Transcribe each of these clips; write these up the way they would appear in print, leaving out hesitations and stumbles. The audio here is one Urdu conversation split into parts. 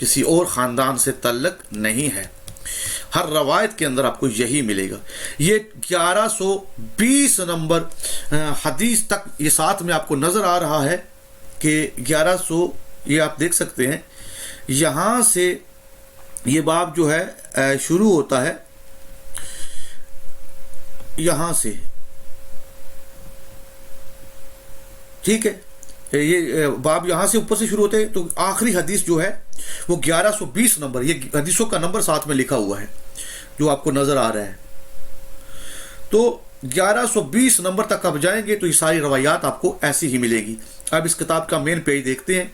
کسی اور خاندان سے تعلق نہیں ہے۔ ہر روایت کے اندر آپ کو یہی ملے گا۔ یہ 1120 نمبر حدیث تک یہ ساتھ میں آپ کو نظر آ رہا ہے کہ 1100، یہ آپ دیکھ سکتے ہیں یہاں سے یہ باب جو ہے شروع ہوتا ہے، یہاں سے، ٹھیک ہے، یہ باب یہاں سے اوپر سے شروع ہوتے ہیں، تو آخری حدیث جو ہے وہ 1120 نمبر، یہ حدیثوں کا نمبر ساتھ میں لکھا ہوا ہے جو آپ کو نظر آ رہا ہے۔ تو 1120 نمبر تک آپ جائیں گے تو یہ ساری روایات آپ کو ایسی ہی ملے گی۔ اب اس کتاب کا مین پیج دیکھتے ہیں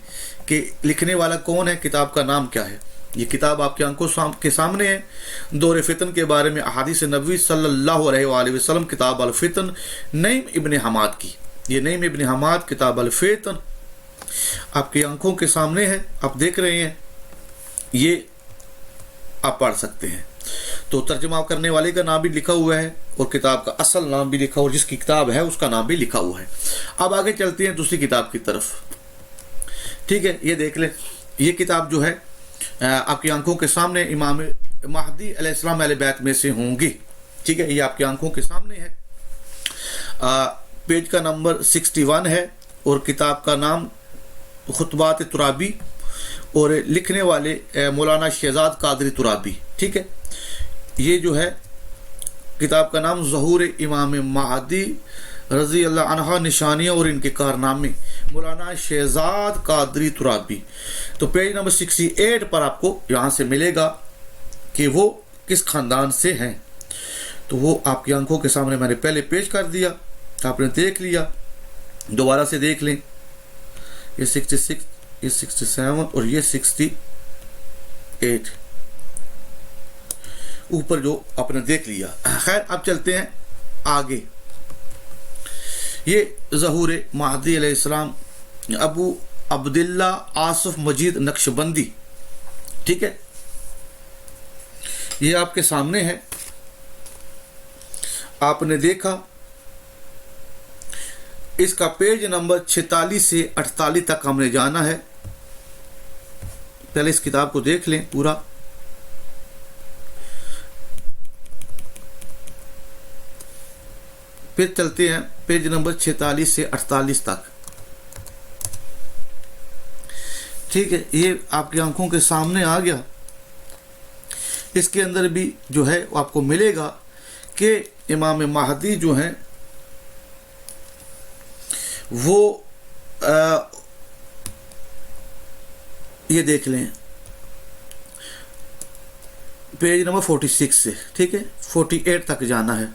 کہ لکھنے والا کون ہے، کتاب کا نام کیا ہے۔ یہ کتاب آپ کی آنکھوں کے سامنے ہے، دور فتن کے بارے میں احادیث نبوی صلی اللہ علیہ وآلہ وسلم، کتاب الفتن، نعیم ابن حماد کی۔ یہ نعیم ابن حماد کتاب الفتن آپ کی آنکھوں کے سامنے ہے، آپ دیکھ رہے ہیں، یہ آپ پڑھ سکتے ہیں۔ تو ترجمہ کرنے والے کا نام بھی لکھا ہوا ہے اور کتاب کا اصل نام بھی لکھا ہوا، جس کی کتاب ہے اس کا نام بھی لکھا ہوا ہے۔ اب آگے چلتے ہیں دوسری کتاب کی طرف، ٹھیک ہے۔ یہ دیکھ لیں، یہ کتاب جو ہے آپ کی آنکھوں کے سامنے امام مہدی علیہ السلام اہل بیت میں سے ہوں گی، ٹھیک ہے۔ یہ آپ کی آنکھوں کے سامنے ہے، پیج کا نمبر 61 ہے اور کتاب کا نام خطبات ترابی اور لکھنے والے مولانا شہزاد قادری ترابی، ٹھیک ہے۔ یہ جو ہے کتاب کا نام ظہور امام مہدی رضی اللہ عنہ، نشانیاں اور ان کے کارنامے، مولانا شہزاد قادری ترابی۔ تو پیج نمبر 68 پر آپ کو یہاں سے ملے گا کہ وہ کس خاندان سے ہیں۔ تو وہ آپ کی آنکھوں کے سامنے میں نے پہلے پیش کر دیا، آپ نے دیکھ لیا، دوبارہ سے دیکھ لیں۔ یہ 66، یہ 67 اور یہ 68 اوپر جو آپ نے دیکھ لیا۔ خیر، اب چلتے ہیں آگے۔ یہ ظہور مہدی علیہ السلام ابو عبداللہ آصف مجید نقشبندی، ٹھیک ہے، یہ آپ کے سامنے ہے، آپ نے دیکھا۔ اس کا پیج نمبر 46 سے 48 تک ہم نے جانا ہے۔ پہلے اس کتاب کو دیکھ لیں پورا۔ پھر چلتے ہیں پیج نمبر 46 سے 48 تک، ٹھیک ہے۔ یہ آپ کی آنکھوں کے سامنے آ گیا۔ اس کے اندر بھی جو ہے آپ کو ملے گا کہ امام مہدی جو ہیں وہ یہ دیکھ لیں پیج نمبر 46 سے، ٹھیک ہے، 48 تک جانا ہے۔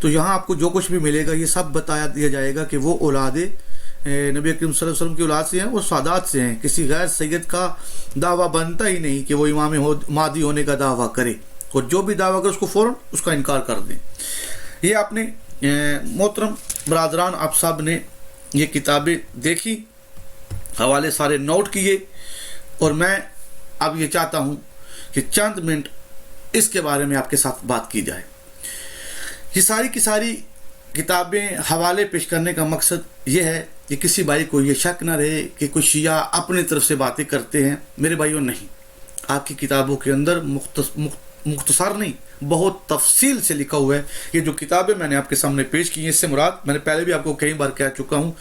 تو یہاں آپ کو جو کچھ بھی ملے گا یہ سب بتایا دیا جائے گا کہ وہ اولاد نبی کریم صلی اللہ علیہ وسلم کی اولاد سے ہیں، وہ سادات سے ہیں۔ کسی غیر سید کا دعویٰ بنتا ہی نہیں کہ وہ امام مہدی ہونے کا دعویٰ کرے، اور جو بھی دعویٰ کرے اس کو فوراً اس کا انکار کر دیں۔ یہ آپ نے محترم برادران، آپ سب نے یہ کتابیں دیکھی، حوالے سارے نوٹ کیے، اور میں اب یہ چاہتا ہوں کہ چند منٹ اس کے بارے میں آپ کے ساتھ بات کی جائے۔ یہ ساری کی ساری کتابیں حوالے پیش کرنے کا مقصد یہ ہے کہ کسی بھائی کو یہ شک نہ رہے کہ کوئی شیعہ اپنی طرف سے باتیں کرتے ہیں۔ میرے بھائیوں، نہیں، آپ کی کتابوں کے اندر مختصر نہیں، بہت تفصیل سے لکھا ہوا ہے۔ یہ جو کتابیں میں نے آپ کے سامنے پیش کی ہیں، اس سے مراد، میں نے پہلے بھی آپ کو کئی بار کہہ چکا ہوں،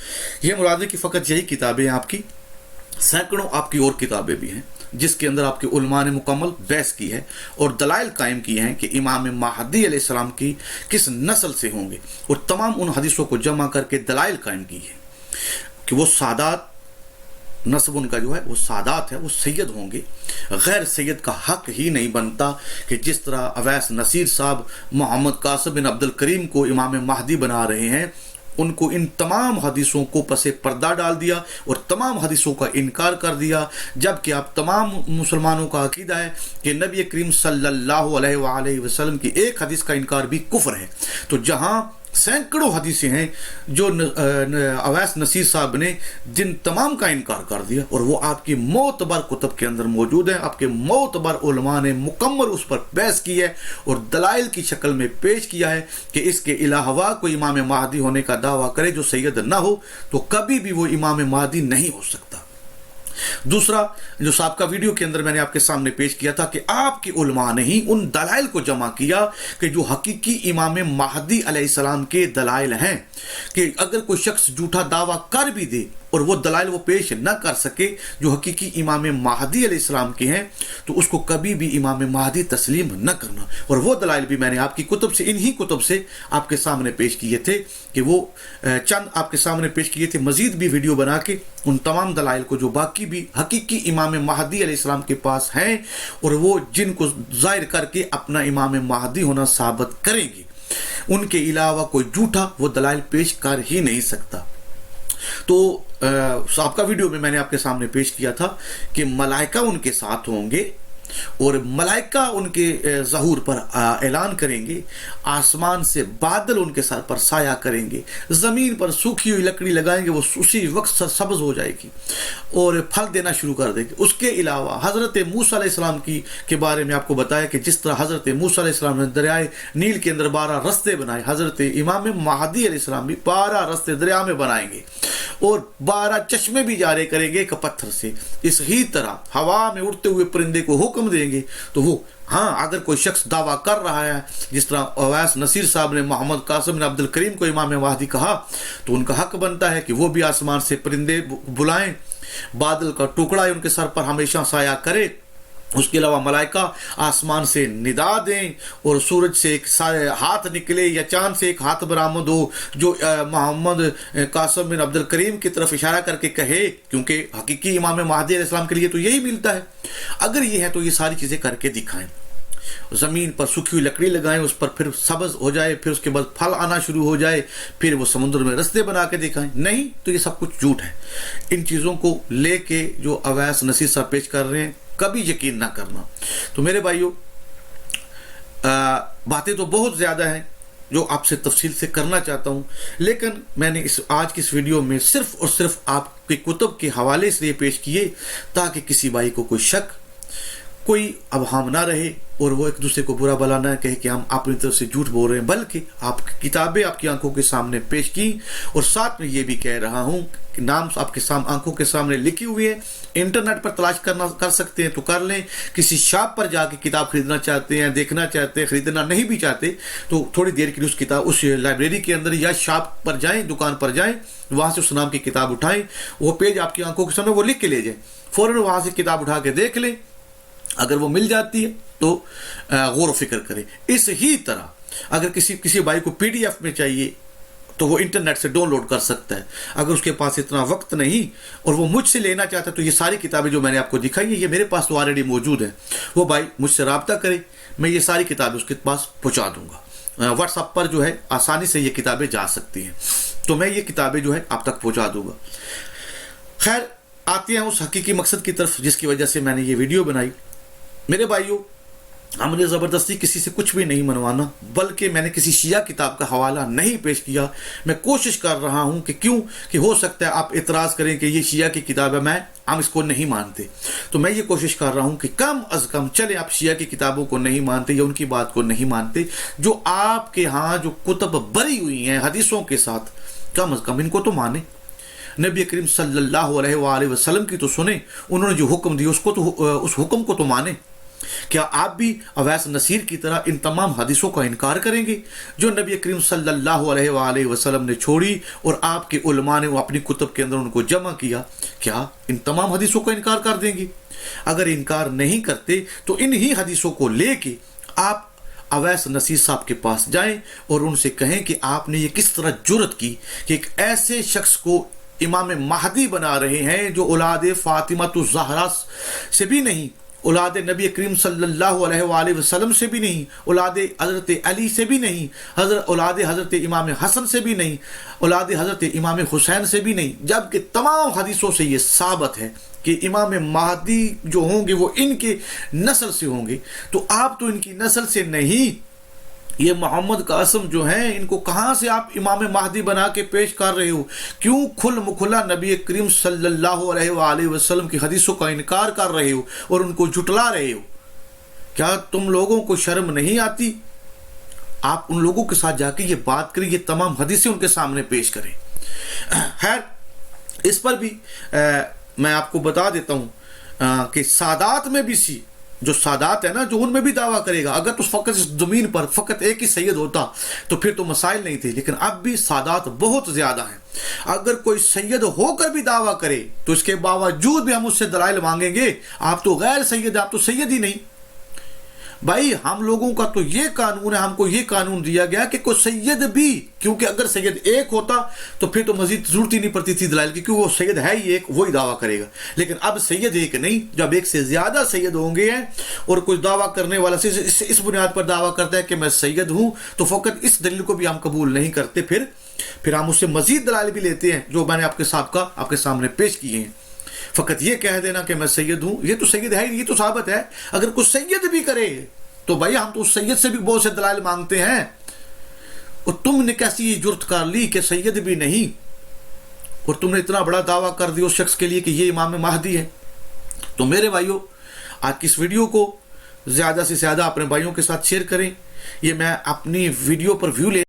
یہ مراد ہے کہ فقط یہی کتابیں ہیں آپ کی، سینکڑوں آپ کی اور کتابیں بھی ہیں جس کے اندر آپ کے علماء نے مکمل بحث کی ہے اور دلائل قائم کی ہیں کہ امام مہدی علیہ السلام کی کس نسل سے ہوں گے، اور تمام ان حدیثوں کو جمع کر کے دلائل قائم کی ہے کہ وہ سادات، نسب ان کا جو ہے وہ سادات ہے، وہ سید ہوں گے۔ غیر سید کا حق ہی نہیں بنتا کہ جس طرح اویس نصیر صاحب محمد قاسم بن عبد الکریم کو امام مہدی بنا رہے ہیں، ان کو ان تمام حدیثوں کو پس پردہ ڈال دیا اور تمام حدیثوں کا انکار کر دیا، جبکہ آپ تمام مسلمانوں کا عقیدہ ہے کہ نبی کریم صلی اللہ علیہ وآلہ وسلم کی ایک حدیث کا انکار بھی کفر ہے۔ تو جہاں سینکڑوں حدیثیں ہیں جو اویس نصیر صاحب نے جن تمام کا انکار کر دیا، اور وہ آپ کی معتبر کتب کے اندر موجود ہیں، آپ کے معتبر علماء نے مکمل اس پر بحث کی ہے اور دلائل کی شکل میں پیش کیا ہے کہ اس کے علاوہ کوئی امام مہدی ہونے کا دعویٰ کرے جو سید نہ ہو تو کبھی بھی وہ امام مہدی نہیں ہو سکتا۔ دوسرا جو سابقہ ویڈیو کے اندر میں نے آپ کے سامنے پیش کیا تھا کہ آپ کی علماء نے ہی ان دلائل کو جمع کیا کہ جو حقیقی امام مہدی علیہ السلام کے دلائل ہیں، کہ اگر کوئی شخص جھوٹا دعویٰ کر بھی دے اور وہ دلائل وہ پیش نہ کر سکے جو حقیقی امام مہدی علیہ السلام کے ہیں، تو اس کو کبھی بھی امام مہدی تسلیم نہ کرنا۔ اور وہ دلائل بھی میں نے آپ کی کتب سے، انہی کتب سے آپ کے سامنے پیش کیے تھے، کہ وہ چند آپ کے سامنے پیش کیے تھے، مزید بھی ویڈیو بنا کے ان تمام دلائل کو جو باقی بھی حقیقی امام مہدی علیہ السلام کے پاس ہیں اور وہ جن کو ظاہر کر کے اپنا امام مہدی ہونا ثابت کریں گے، ان کے علاوہ کوئی جھوٹا وہ دلائل پیش کر ہی نہیں سکتا۔ تو سابقہ ویڈیو میں نے آپ کے سامنے پیش کیا تھا کہ ملائکہ ان کے ساتھ ہوں گے اور ملائکہ ان کے ظہور پر اعلان کریں گے، آسمان سے بادل ان کے سر پر سایہ کریں گے، زمین پر سوکھی ہوئی لکڑی لگائیں گے، وہ اسی وقت سرسبز ہو جائے گی اور پھل دینا شروع کر دے گی۔ اس کے علاوہ حضرت موسیٰ علیہ السلام کے بارے میں آپ کو بتایا کہ جس طرح حضرت موسیٰ علیہ السلام نے دریائے نیل کے اندر 12 رستے بنائے، حضرت امام مہدی علیہ السلام بھی 12 رستے دریا میں بنائیں گے اور 12 چشمے بھی جاری کریں گے ایک پتھر سے۔ اس ہی طرح ہوا میں اڑتے ہوئے پرندے کو حکم دیں گے تو وہ، ہاں اگر کوئی شخص دعویٰ کر رہا ہے، جس طرح اویس نصیر صاحب نے محمد قاسم بن عبد الکریم کو امام مہدی کہا، تو ان کا حق بنتا ہے کہ وہ بھی آسمان سے پرندے بلائیں، بادل کا ٹکڑا ان کے سر پر ہمیشہ سایہ کرے، اس کے علاوہ ملائکہ آسمان سے ندا دیں اور سورج سے ایک ہاتھ نکلے یا چاند سے ایک ہاتھ برآمد ہو جو محمد قاسم بن عبد الکریم کی طرف اشارہ کر کے کہے، کیونکہ حقیقی امام مہدی علیہ السلام کے لیے تو یہی ملتا ہے۔ اگر یہ ہے تو یہ ساری چیزیں کر کے دکھائیں، زمین پر سوکھی ہوئی لکڑی لگائیں، اس پر پھر سبز ہو جائے، پھر اس کے بعد پھل آنا شروع ہو جائے، پھر وہ سمندر میں رستے بنا کے دکھائیں، نہیں تو یہ سب کچھ جھوٹ ہے۔ ان چیزوں کو لے کے جو اویس نصیر صاحب پیش کر رہے ہیں کبھی یقین نہ کرنا۔ تو میرے بھائیو، باتیں تو بہت زیادہ ہیں جو آپ سے تفصیل سے کرنا چاہتا ہوں، لیکن میں نے آج کی اس ویڈیو میں صرف اور صرف آپ کی کتب کے حوالے سے یہ پیش کیے تاکہ کسی بھائی کو کوئی شک، کوئی ابہام نہ رہے اور وہ ایک دوسرے کو برا بلا نہ کہے کہ ہم اپنی طرف سے جھوٹ بول رہے ہیں، بلکہ آپ کی کتابیں آپ کی آنکھوں کے سامنے پیش کی، اور ساتھ میں یہ بھی کہہ رہا ہوں کہ نام آپ کے آنکھوں کے سامنے لکھی ہوئی ہے، انٹرنیٹ پر تلاش کر سکتے ہیں تو کر لیں، کسی شاپ پر جا کے کتاب خریدنا چاہتے ہیں، دیکھنا چاہتے ہیں، خریدنا نہیں بھی چاہتے تو تھوڑی دیر کے لیے اس لائبریری کے اندر یا شاپ پر جائیں، دکان پر جائیں، وہاں سے اس نام کی کتاب اٹھائیں، وہ پیج آپ کی آنکھوں کے سامنے وہ لکھ کے لے جائیں، فوراً وہاں سے کتاب اٹھا کے دیکھ لیں، اگر وہ مل جاتی ہے تو غور و فکر کریں۔ اس ہی طرح اگر کسی بھائی کو پی ڈی ایف میں چاہیے تو وہ انٹرنیٹ سے ڈاؤن لوڈ کر سکتا ہے، اگر اس کے پاس اتنا وقت نہیں اور وہ مجھ سے لینا چاہتا ہے تو یہ ساری کتابیں جو میں نے آپ کو دکھائی ہیں یہ میرے پاس تو آلریڈی موجود ہیں، وہ بھائی مجھ سے رابطہ کرے، میں یہ ساری کتابیں اس کے پاس پہنچا دوں گا۔ واٹس ایپ پر جو ہے آسانی سے یہ کتابیں جا سکتی ہیں، تو میں یہ کتابیں جو ہے آپ تک پہنچا دوں گا۔ خیر، آتے ہیں اس حقیقی مقصد کی طرف جس کی وجہ سے میں نے یہ ویڈیو بنائی۔ میرے بھائیوں، ہم نے زبردستی کسی سے کچھ بھی نہیں منوانا، بلکہ میں نے کسی شیعہ کتاب کا حوالہ نہیں پیش کیا۔ میں کوشش کر رہا ہوں کہ ہو سکتا ہے آپ اعتراض کریں کہ یہ شیعہ کی کتاب ہے، ہم اس کو نہیں مانتے، تو میں یہ کوشش کر رہا ہوں کہ کم از کم چلے آپ شیعہ کی کتابوں کو نہیں مانتے یا ان کی بات کو نہیں مانتے، جو آپ کے ہاں جو کتب بری ہوئی ہیں حدیثوں کے ساتھ، کم از کم ان کو تو مانیں۔ نبی کریم صلی اللہ علیہ وآلہ وسلم کی تو سنیں، انہوں نے جو حکم دیا اس حکم کو تو مانیں۔ کیا آپ بھی اویس نصیر کی طرح ان تمام حدیثوں کا انکار کریں گے جو نبی کریم صلی اللہ علیہ وآلہ وسلم نے چھوڑی اور آپ کے علماء نے وہ اپنی کتب کے اندر ان کو جمع کیا؟ کیا ان تمام حدیثوں کا انکار کر دیں گے؟ اگر انکار نہیں کرتے تو انہی حدیثوں کو لے کے آپ اویس نصیر صاحب کے پاس جائیں اور ان سے کہیں کہ آپ نے یہ کس طرح جرأت کی کہ ایک ایسے شخص کو امام مہدی بنا رہے ہیں جو اولاد فاطمہ الزہرا سے بھی نہیں، اولاد نبی کریم صلی اللہ علیہ وآلہ وسلم سے بھی نہیں، اولاد حضرت علی سے بھی نہیں، اولاد حضرت امام حسن سے بھی نہیں، اولاد حضرت امام حسین سے بھی نہیں، جبکہ تمام حدیثوں سے یہ ثابت ہے کہ امام مہدی جو ہوں گے وہ ان کے نسل سے ہوں گے۔ تو آپ تو ان کی نسل سے نہیں، یہ محمد قاسم جو ہیں ان کو کہاں سے آپ امام مہدی بنا کے پیش کر رہے ہو؟ کیوں کھل مکھلا نبی کریم صلی اللہ علیہ وآلہ وسلم کی حدیثوں کا انکار کر رہے ہو اور ان کو جھٹلا رہے ہو؟ کیا تم لوگوں کو شرم نہیں آتی؟ آپ ان لوگوں کے ساتھ جا کے یہ بات کریں، یہ تمام حدیثیں ان کے سامنے پیش کریں۔ خیر، اس پر بھی میں آپ کو بتا دیتا ہوں کہ سادات میں بھی جو سادات ہے نا، جو ان میں بھی دعویٰ کرے گا، اگر تو فقط اس زمین پر فقط ایک ہی سید ہوتا تو پھر تو مسائل نہیں تھے، لیکن اب بھی سادات بہت زیادہ ہیں۔ اگر کوئی سید ہو کر بھی دعویٰ کرے تو اس کے باوجود بھی ہم اس سے دلائل مانگیں گے، آپ تو غیر سید، آپ تو سید ہی نہیں۔ بھائی ہم لوگوں کا تو یہ قانون ہے، ہم کو یہ قانون دیا گیا کہ کوئی سید بھی، کیونکہ اگر سید ایک ہوتا تو پھر تو مزید ضرورت ہی نہیں پڑتی تھی دلائل کی، کیونکہ وہ سید ہے ہی ایک، وہی دعویٰ کرے گا۔ لیکن اب سید ایک نہیں، جب ایک سے زیادہ سید ہوں گے ہیں اور کوئی دعویٰ کرنے والا اس بنیاد پر دعویٰ کرتا ہے کہ میں سید ہوں، تو فقط اس دلیل کو بھی ہم قبول نہیں کرتے، پھر ہم اس سے مزید دلائل بھی لیتے ہیں جو میں نے آپ کے سامنے پیش کیے ہیں۔ فقط یہ کہہ دینا کہ میں سید ہوں، یہ تو سید ہے، یہ تو ثابت ہے۔ اگر کوئی سید بھی کرے تو بھائی ہم تو اس سید سے بھی بہت سے دلائل مانگتے ہیں، اور تم نے کیسی جرت کر لی کہ سید بھی نہیں، اور تم نے اتنا بڑا دعویٰ کر دیا اس شخص کے لیے کہ یہ امام مہدی ہے۔ تو میرے بھائیوں، آج کی اس ویڈیو کو زیادہ سے زیادہ اپنے بھائیوں کے ساتھ شیئر کریں۔ یہ میں اپنی ویڈیو پر ویو لے